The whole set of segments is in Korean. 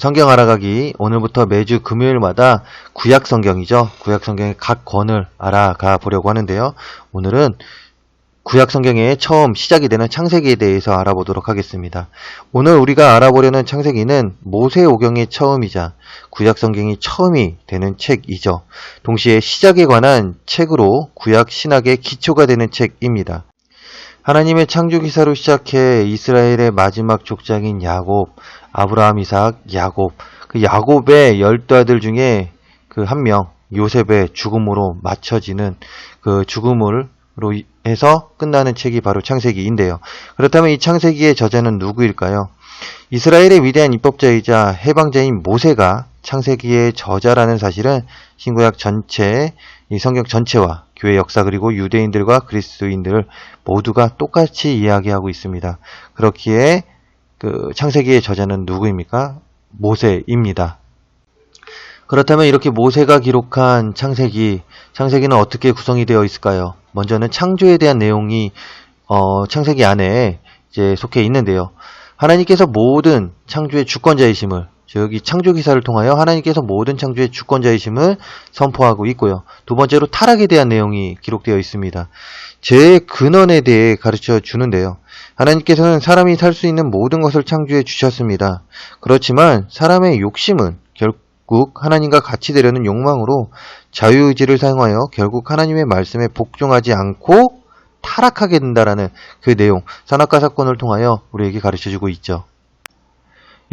성경 알아가기 오늘부터 매주 금요일마다 구약 성경이죠. 구약 성경의 각 권을 알아가 보려고 하는데요. 오늘은 구약 성경의 처음 시작이 되는 창세기에 대해서 알아보도록 하겠습니다. 오늘 우리가 알아보려는 창세기는 모세오경의 처음이자 구약 성경이 처음이 되는 책이죠. 동시에 시작에 관한 책으로 구약 신학의 기초가 되는 책입니다. 하나님의 창조 기사로 시작해 이스라엘의 마지막 족장인 야곱, 아브라함, 이삭, 야곱, 그 야곱의 12아들 중에 그 한 명, 요셉의 죽음으로 맞춰지는 그 죽음으로 해서 끝나는 책이 바로 창세기인데요. 그렇다면 이 창세기의 저자는 누구일까요? 이스라엘의 위대한 입법자이자 해방자인 모세가 창세기의 저자라는 사실은 신구약 전체, 이 성경 전체와 교회 역사 그리고 유대인들과 그리스도인들 모두가 똑같이 이야기하고 있습니다. 그렇기에 그 창세기의 저자는 누구입니까? 모세입니다. 그렇다면 이렇게 모세가 기록한 창세기는 어떻게 구성이 되어 있을까요? 먼저는 창조에 대한 내용이 창세기 안에 이제 속해 있는데요. 하나님께서 모든 창조의 주권자이심을, 즉 이 창조 기사를 통하여 하나님께서 모든 창조의 주권자이심을 선포하고 있고요. 두 번째로 타락에 대한 내용이 기록되어 있습니다. 죄의 근원에 대해 가르쳐 주는데요. 하나님께서는 사람이 살 수 있는 모든 것을 창조해 주셨습니다. 그렇지만 사람의 욕심은 결국 하나님과 같이 되려는 욕망으로 자유의지를 사용하여 결국 하나님의 말씀에 복종하지 않고 타락하게 된다라는 그 내용, 선악과 사건을 통하여 우리에게 가르쳐주고 있죠.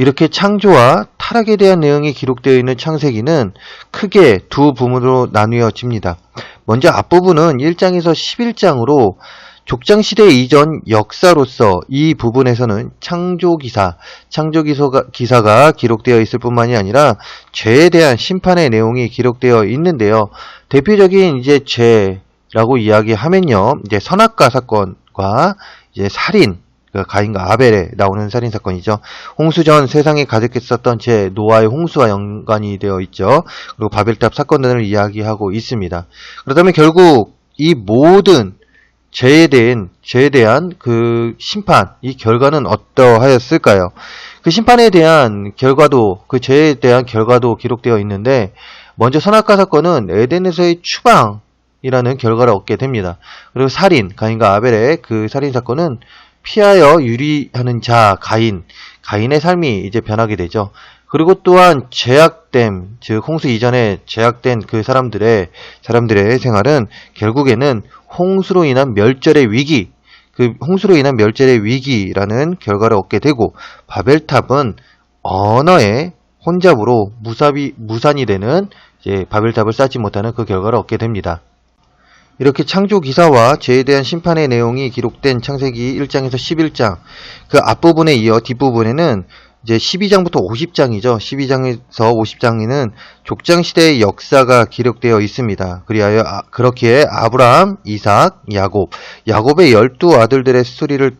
이렇게 창조와 타락에 대한 내용이 기록되어 있는 창세기는 크게 두 부분으로 나뉘어집니다. 먼저 앞부분은 1장에서 11장으로 족장시대 이전 역사로서 이 부분에서는 창조기사가 기록되어 있을 뿐만이 아니라 죄에 대한 심판의 내용이 기록되어 있는데요. 대표적인 이제 죄라고 이야기하면요. 이제 선악과 사건과 이제 살인, 가인과 아벨에 나오는 살인 사건이죠. 홍수 전 세상에 가득했었던 노아의 홍수와 연관이 되어 있죠. 그리고 바벨탑 사건 등을 이야기하고 있습니다. 그렇다면 결국 이 모든 죄에 대한 그 심판, 이 결과는 어떠하였을까요? 그 심판에 대한 결과도, 그 죄에 대한 결과도 기록되어 있는데, 먼저 선악과 사건은 에덴에서의 추방이라는 결과를 얻게 됩니다. 그리고 살인, 가인과 아벨의 그 살인 사건은 피하여 유리하는 자, 가인의 삶이 이제 변하게 되죠. 그리고 또한 죄악됨, 즉 홍수 이전에 죄악된 그 사람들의 생활은 결국에는 홍수로 인한 멸절의 위기라는 결과를 얻게 되고, 바벨탑은 언어의 혼잡으로 무산이 되는 이제 바벨탑을 쌓지 못하는 그 결과를 얻게 됩니다. 이렇게 창조 기사와 죄에 대한 심판의 내용이 기록된 창세기 1장에서 11장, 그 앞부분에 이어 뒷부분에는 이제 12장부터 50장이죠. 12장에서 50장에는 족장시대의 역사가 기록되어 있습니다. 그렇기에 아브라함, 이삭, 야곱의 12아들들의 스토리를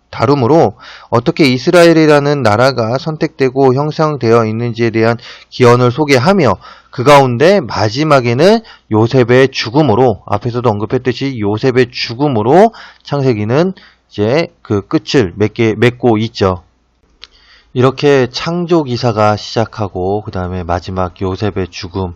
다루므로 어떻게 이스라엘이라는 나라가 선택되고 형성되어 있는지에 대한 기원을 소개하며, 그 가운데 마지막에는 요셉의 죽음으로, 앞에서도 언급했듯이 요셉의 죽음으로 창세기는 이제 그 끝을 맺고 있죠. 이렇게 창조 기사가 시작하고 그 다음에 마지막 요셉의 죽음,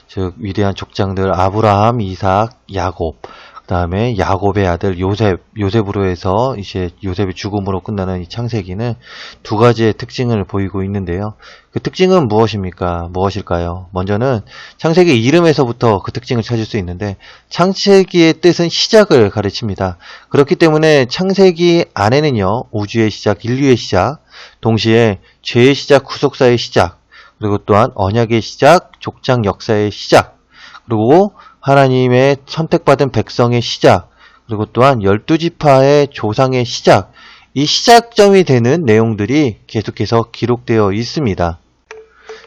즉 위대한 족장들 아브라함, 이삭, 야곱, 그 다음에 야곱의 아들 요셉으로 해서 이제 요셉의 죽음으로 끝나는 이 창세기는 두 가지의 특징을 보이고 있는데요. 그 특징은 무엇일까요? 먼저는 창세기 이름에서부터 그 특징을 찾을 수 있는데, 창세기의 뜻은 시작을 가르칩니다. 그렇기 때문에 창세기 안에는요, 우주의 시작, 인류의 시작, 동시에 죄의 시작, 구속사의 시작, 그리고 또한 언약의 시작, 족장 역사의 시작, 그리고 하나님의 선택받은 백성의 시작, 그리고 또한 12지파의 조상의 시작, 이 시작점이 되는 내용들이 계속해서 기록되어 있습니다.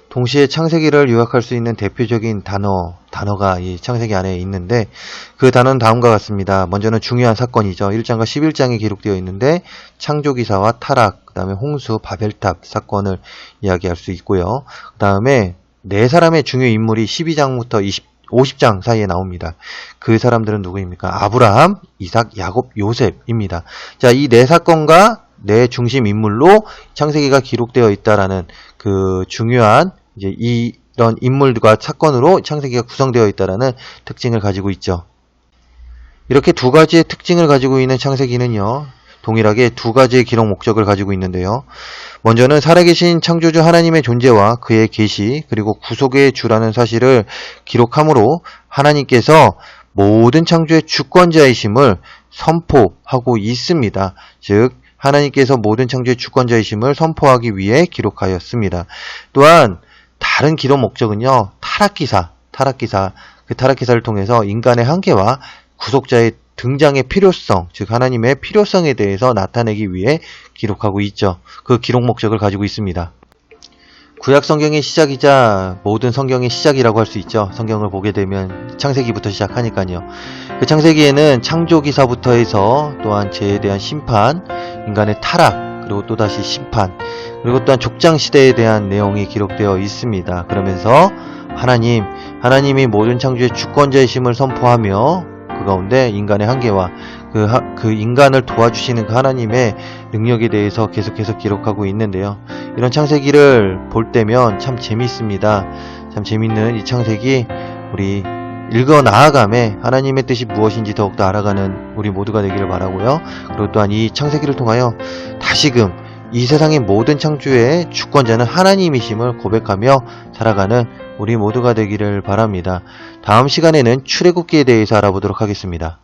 동시에 창세기를 요약할 수 있는 대표적인 단어가 이 창세기 안에 있는데, 그 단어는 다음과 같습니다. 먼저는 중요한 사건이죠. 1장과 11장에 기록되어 있는데, 창조기사와 타락, 그 다음에 홍수, 바벨탑 사건을 이야기할 수 있고요. 그 다음에 네 사람의 중요 인물이 12장부터 50장 사이에 나옵니다. 그 사람들은 누구입니까? 아브라함, 이삭, 야곱, 요셉입니다. 자, 이 네 사건과 내 중심 인물로 창세기가 기록되어 있다라는 그 중요한 이제 이런 인물과 사건으로 창세기가 구성되어 있다라는 특징을 가지고 있죠. 이렇게 두 가지의 특징을 가지고 있는 창세기는요, 동일하게 두 가지의 기록 목적을 가지고 있는데요. 먼저는 살아계신 창조주 하나님의 존재와 그의 계시, 그리고 구속의 주라는 사실을 기록함으로 하나님께서 모든 창조의 주권자이심을 선포하고 있습니다. 즉 하나님께서 모든 창조의 주권자이심을 선포하기 위해 기록하였습니다. 또한 다른 기록 목적은요, 타락기사, 그 타락기사를 통해서 인간의 한계와 구속자의 등장의 필요성, 즉 하나님의 필요성에 대해서 나타내기 위해 기록하고 있죠. 그 기록 목적을 가지고 있습니다. 구약 성경의 시작이자 모든 성경의 시작이라고 할 수 있죠. 성경을 보게 되면 창세기부터 시작하니까요. 그 창세기에는 창조 기사부터 해서 또한 죄에 대한 심판, 인간의 타락, 그리고 또다시 심판, 그리고 또한 족장 시대에 대한 내용이 기록되어 있습니다. 그러면서 하나님이 모든 창조의 주권자이심을 선포하며 그 가운데 인간의 한계와 그 인간을 도와주시는 그 하나님의 능력에 대해서 계속해서 기록하고 있는데요. 이런 창세기를 볼 때면 참 재미있습니다. 참 재미있는 이 창세기, 우리 읽어 나아감에 하나님의 뜻이 무엇인지 더욱더 알아가는 우리 모두가 되기를 바라고요. 그리고 또한 이 창세기를 통하여 다시금 이 세상의 모든 창조의 주권자는 하나님이심을 고백하며 살아가는 우리 모두가 되기를 바랍니다. 다음 시간에는 출애굽기에 대해서 알아보도록 하겠습니다.